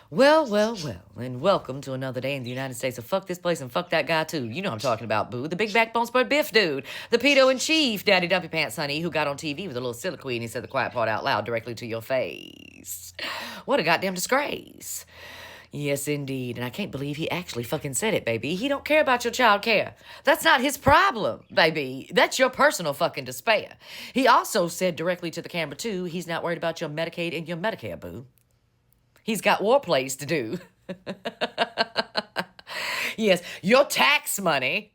Well, well, well, and welcome to another day in the United States of fuck this place and fuck that guy too. You know I'm talking about, boo. The big backbone spread biff dude. The pedo in chief, Daddy Dumpy Pants honey, who got on TV with a little soliloquy and he said the quiet part out loud directly to your face. What a goddamn disgrace. Yes, indeed. And I can't believe he actually fucking said it, baby. He don't care about your child care. That's not his problem, baby. That's your personal fucking despair. He also said directly to the camera, too, he's not worried about your Medicaid and your Medicare, boo. He's got war plays to do. Yes, your tax money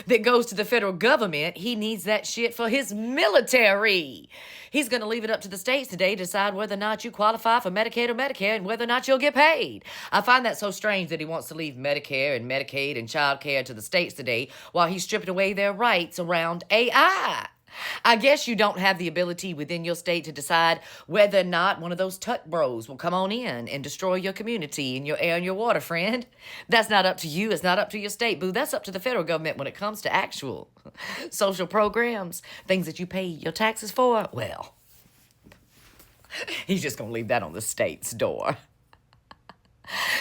that goes to the federal government, he needs that shit for his military. He's going to leave it up to the states today to decide whether or not you qualify for Medicaid or Medicare and whether or not you'll get paid. I find that so strange that he wants to leave Medicare and Medicaid and child care to the states today while he's stripping away their rights around AI. I guess you don't have the ability within your state to decide whether or not one of those tut bros will come on in and destroy your community and your air and your water, friend. That's not up to you. It's not up to your state, boo. That's up to the federal government when it comes to actual social programs, things that you pay your taxes for. Well, he's just going to leave that on the state's door.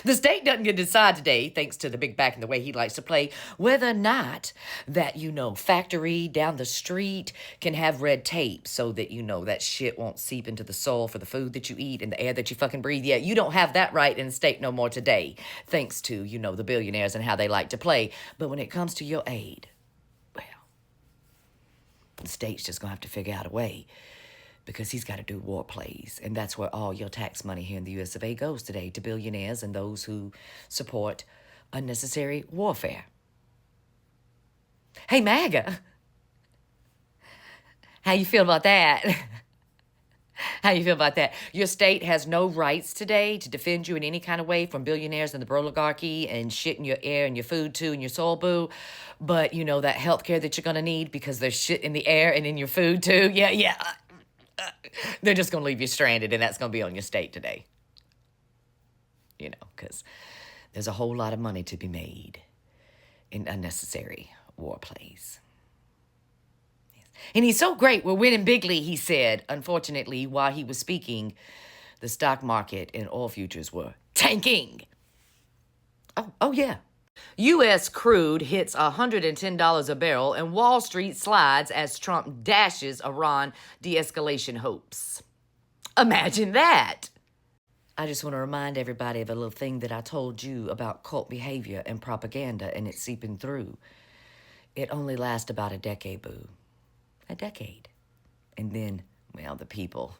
The state doesn't get to decide today, thanks to the big back and the way he likes to play, whether or not that, factory down the street can have red tape so that, that shit won't seep into the soil for the food that you eat and the air that you fucking breathe. Yeah, you don't have that right in the state no more today, thanks to, the billionaires and how they like to play. But when it comes to your aid, well, the state's just gonna have to figure out a way, because he's got to do war plays. And that's where all your tax money here in the US of A goes today, to billionaires and those who support unnecessary warfare. Hey, MAGA, how you feel about that? How you feel about that? Your state has no rights today to defend you in any kind of way from billionaires and the oligarchy and shit in your air and your food too and your soul, boo. But that health care that you're going to need because there's shit in the air and in your food too. Yeah. They're just going to leave you stranded, and that's going to be on your state today. Because there's a whole lot of money to be made in unnecessary war plays. Yes. And he's so great, we're winning bigly, he said. Unfortunately, while he was speaking, the stock market and oil futures were tanking. Oh yeah. U.S. crude hits $110 a barrel and Wall Street slides as Trump dashes Iran de-escalation hopes. Imagine that. I just want to remind everybody of a little thing that I told you about cult behavior and propaganda and it seeping through. It only lasts about a decade, boo. A decade. And then, the people,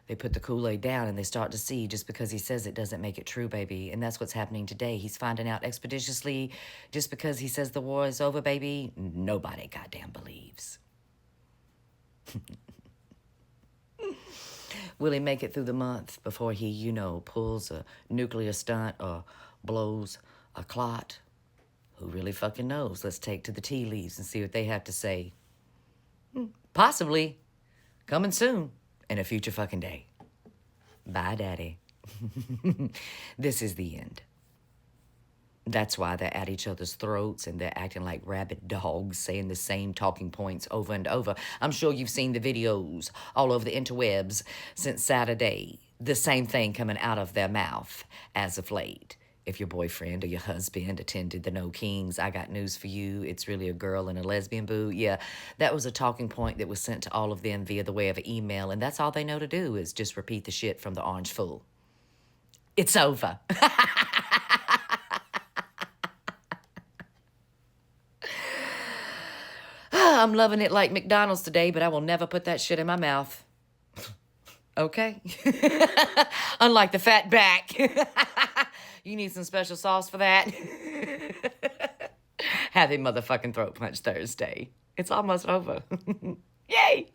they put the Kool-Aid down and they start to see just because he says it doesn't make it true, baby. And that's what's happening today. He's finding out expeditiously just because he says the war is over, baby. Nobody goddamn believes. Will he make it through the month before he, pulls a nuclear stunt or blows a clot? Who really fucking knows? Let's take to the tea leaves and see what they have to say. Possibly. Coming soon. In a future fucking day. Bye, Daddy. This is the end. That's why they're at each other's throats and they're acting like rabid dogs, saying the same talking points over and over. I'm sure you've seen the videos all over the interwebs since Saturday. The same thing coming out of their mouth as of late. If your boyfriend or your husband attended the No Kings, I got news for you. It's really a girl and a lesbian, boo. Yeah, that was a talking point that was sent to all of them via the way of an email, and that's all they know to do is just repeat the shit from the Orange Fool. It's over. I'm loving it like McDonald's today, but I will never put that shit in my mouth. Okay? Unlike the fat back. You need some special sauce for that? Happy motherfucking throat punch Thursday. It's almost over. Yay!